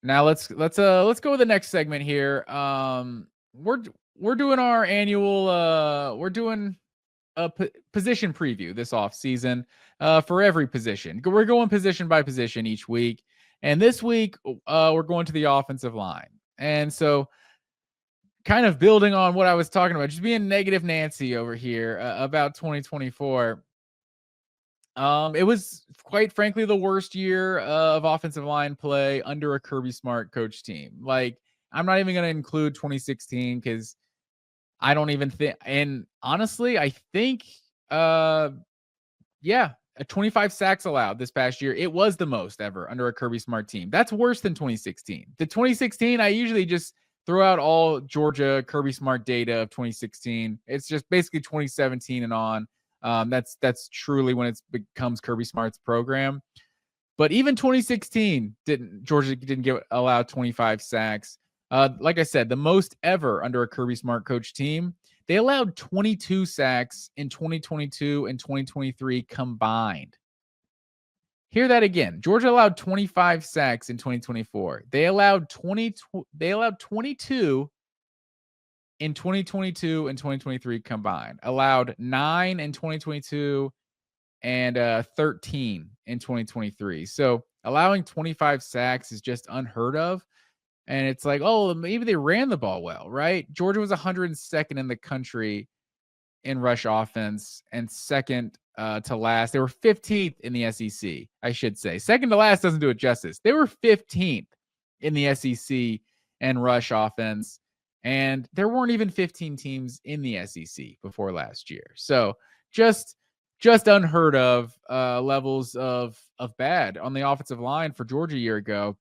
Now let's go with the next segment here. We're doing our annual we're doing a position preview this off season for every position. We're going position by position each week, and this week we're going to the offensive line. And so, kind of building on what I was talking about, just being negative Nancy over here about 2024. It was quite frankly the worst year of offensive line play under a Kirby Smart coach team. Like, I'm not even going to include 2016 because I don't even think. And honestly, I think, yeah, 25 sacks allowed this past year. It was the most ever under a Kirby Smart team. That's worse than 2016. The 2016, I usually just throw out all Georgia Kirby Smart data of 2016. It's just basically 2017 and on. That's truly when it becomes Kirby Smart's program. But even 2016 Georgia didn't get allowed 25 sacks. Like I said, the most ever under a Kirby Smart coach team. They allowed 22 sacks in 2022 and 2023 combined. Hear that again. Georgia allowed 25 sacks in 2024. They allowed 22 in 2022 and 2023 combined. Allowed 9 in 2022 and 13 in 2023. So allowing 25 sacks is just unheard of. And it's like, oh, maybe they ran the ball well, right? Georgia was 102nd in the country in rush offense and second to last. They were 15th in the SEC, I should say. Second to last doesn't do it justice. They were 15th in the SEC and rush offense. And there weren't even 15 teams in the SEC before last year. So just unheard of levels of bad on the offensive line for Georgia a year ago.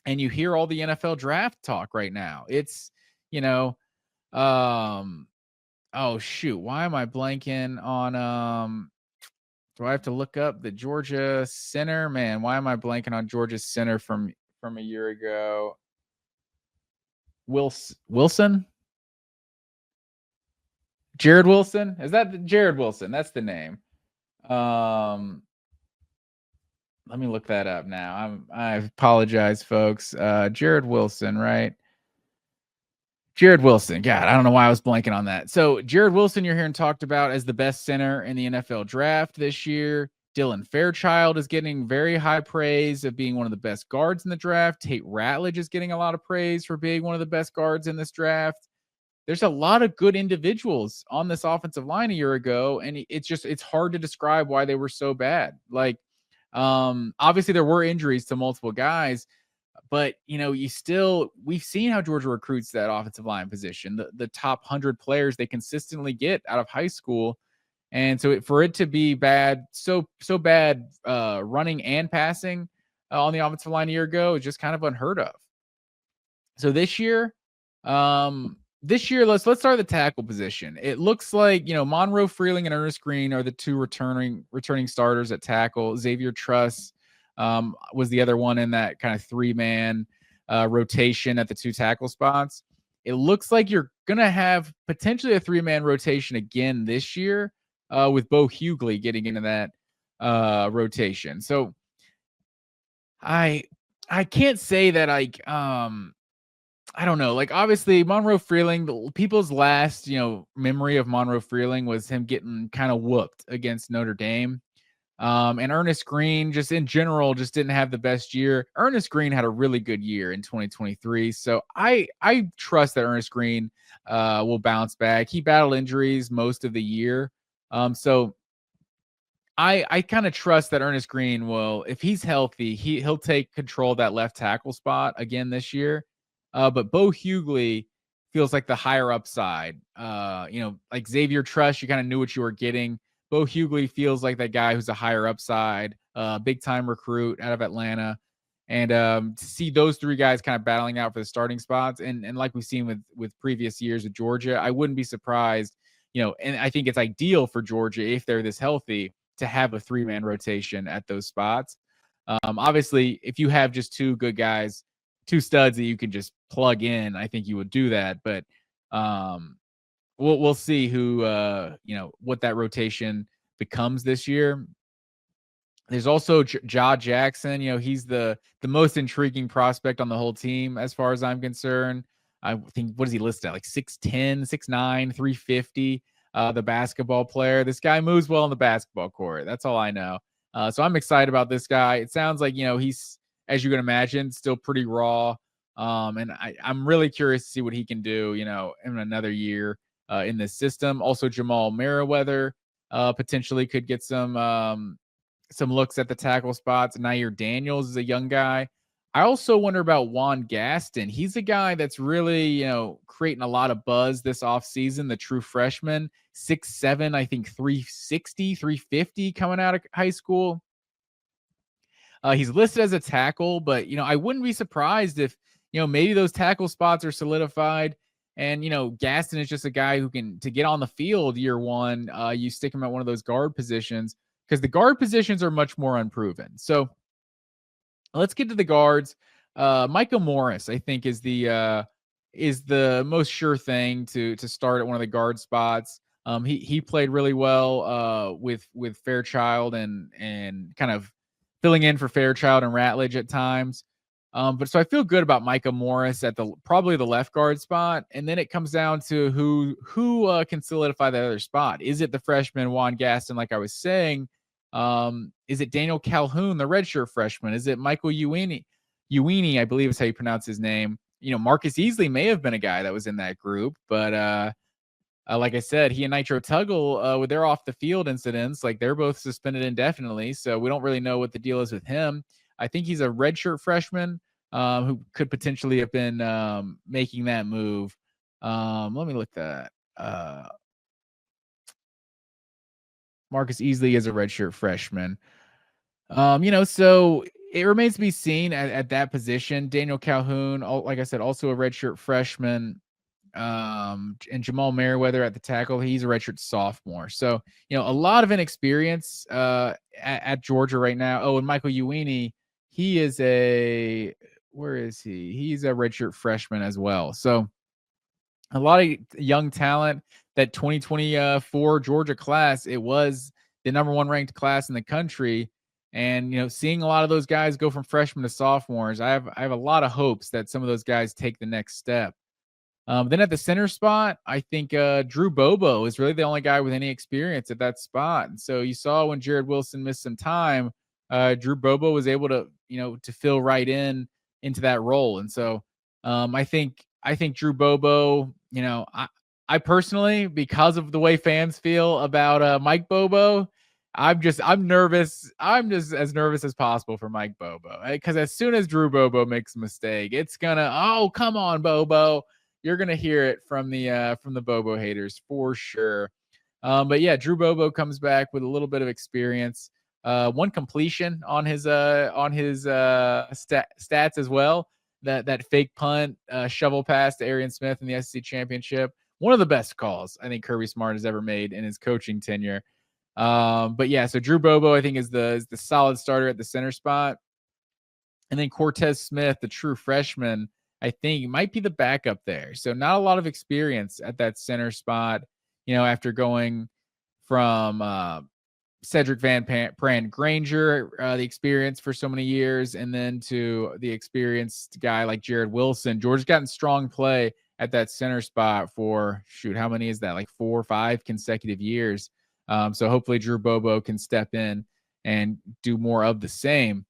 And you hear all the NFL draft talk right now. It's, oh shoot, why am I blanking on do I have to look up the Georgia center? Man, why am I blanking on Georgia center from a year ago? Wilson? Jared Wilson? Is that Jared Wilson? That's the name. Let me look that up now. I apologize, folks. Jared Wilson, right? Jared Wilson. God, I don't know why I was blanking on that. So Jared Wilson, you're hearing talked about as the best center in the NFL draft this year. Dylan Fairchild is getting very high praise of being one of the best guards in the draft. Tate Ratledge is getting a lot of praise for being one of the best guards in this draft. There's a lot of good individuals on this offensive line a year ago, and it's hard to describe why they were so bad. Like, obviously there were injuries to multiple guys, but we've seen how Georgia recruits that offensive line position, the top 100 players they consistently get out of high school. And so for it to be bad, so bad running and passing on the offensive line a year ago is just kind of unheard of. So this year, let's start the tackle position. It looks like, Monroe Freeling and Ernest Green are the two returning starters at tackle. Xavier Truss was the other one in that kind of 3-man rotation at the two tackle spots. It looks like you're going to have potentially a 3-man rotation again this year with Bo Hughley getting into that rotation. So I can't say that I don't know. Like, obviously, Monroe Freeling, people's last, memory of Monroe Freeling was him getting kind of whooped against Notre Dame. And Ernest Green, just in general, just didn't have the best year. Ernest Green had a really good year in 2023. So I trust that Ernest Green will bounce back. He battled injuries most of the year. So I kind of trust that Ernest Green will, if he's healthy, he'll take control of that left tackle spot again this year. But Bo Hughley feels like the higher upside. Like Xavier Truss, you kind of knew what you were getting. Bo Hughley feels like that guy who's a higher upside, big time recruit out of Atlanta. And to see those three guys kind of battling out for the starting spots, and like we've seen with previous years with Georgia, I wouldn't be surprised, and I think it's ideal for Georgia if they're this healthy to have a 3-man rotation at those spots. Obviously, if you have just two good guys, two studs that you can just plug in, I think you would do that. But we'll see who what that rotation becomes this year. There's also Ja Jackson. He's the most intriguing prospect on the whole team as far as I'm concerned. I think, what is he listed at? Like 6'10, 6'9, 350. The basketball player. This guy moves well on the basketball court. That's all I know. So I'm excited about this guy. It sounds like, he's, as you can imagine, still pretty raw. And I'm really curious to see what he can do, in another year in this system. Also, Jamal Merriweather potentially could get some looks at the tackle spots. Nair Daniels is a young guy. I also wonder about Juan Gaston. He's a guy that's really, creating a lot of buzz this offseason, the true freshman, 6'7", I think 360, 350 coming out of high school. He's listed as a tackle, but, I wouldn't be surprised if, maybe those tackle spots are solidified. And, Gaston is just a guy who to get on the field year one, you stick him at one of those guard positions, because the guard positions are much more unproven. So let's get to the guards. Micah Morris, I think, is the most sure thing to start at one of the guard spots. He played really well with Fairchild and kind of filling in for Fairchild and Ratledge at times. But so I feel good about Micah Morris at probably the left guard spot, and then it comes down to who can solidify that other spot. Is it the freshman Juan Gaston, like I was saying? Is it Daniel Calhoun, the redshirt freshman? Is it Michael Uini, I believe is how you pronounce his name. Marcus Easley may have been a guy that was in that group, but like I said, he and Nitro Tuggle, with their off the field incidents, like they're both suspended indefinitely. So we don't really know what the deal is with him. I think he's a redshirt freshman who could potentially have been making that move. Let me look that. Marcus Easley is a redshirt freshman. So it remains to be seen at that position. Daniel Calhoun, like I said, also a redshirt freshman. And Jamal Merriweather at the tackle, he's a redshirt sophomore. So, a lot of inexperience at Georgia right now. Oh, and Michael Uini, he is where is he? He's a redshirt freshman as well. So a lot of young talent. That 2024 Georgia class, it was the number one ranked class in the country. And, seeing a lot of those guys go from freshmen to sophomores, I have a lot of hopes that some of those guys take the next step. Then at the center spot, I think Drew Bobo is really the only guy with any experience at that spot. And so you saw when Jared Wilson missed some time, Drew Bobo was able to, to fill right into that role. And so I think Drew Bobo, I personally, because of the way fans feel about Mike Bobo, I'm nervous. I'm just as nervous as possible for Mike Bobo, because as soon as Drew Bobo makes a mistake, it's gonna, oh, come on, Bobo. You're gonna hear it from the Bobo haters for sure. But yeah, Drew Bobo comes back with a little bit of experience. One completion on his stats as well. That fake punt shovel pass to Arian Smith in the SEC championship. One of the best calls I think Kirby Smart has ever made in his coaching tenure. But yeah, so Drew Bobo, I think, is the solid starter at the center spot. And then Cortez Smith, the true freshman, I think might be the backup there. So not a lot of experience at that center spot, after going from Cedric Van Pran Granger, the experience for so many years, and then to the experienced guy like Jared Wilson. Georgia's gotten strong play at that center spot for, how many is that? Like 4 or 5 consecutive years. So hopefully Drew Bobo can step in and do more of the same.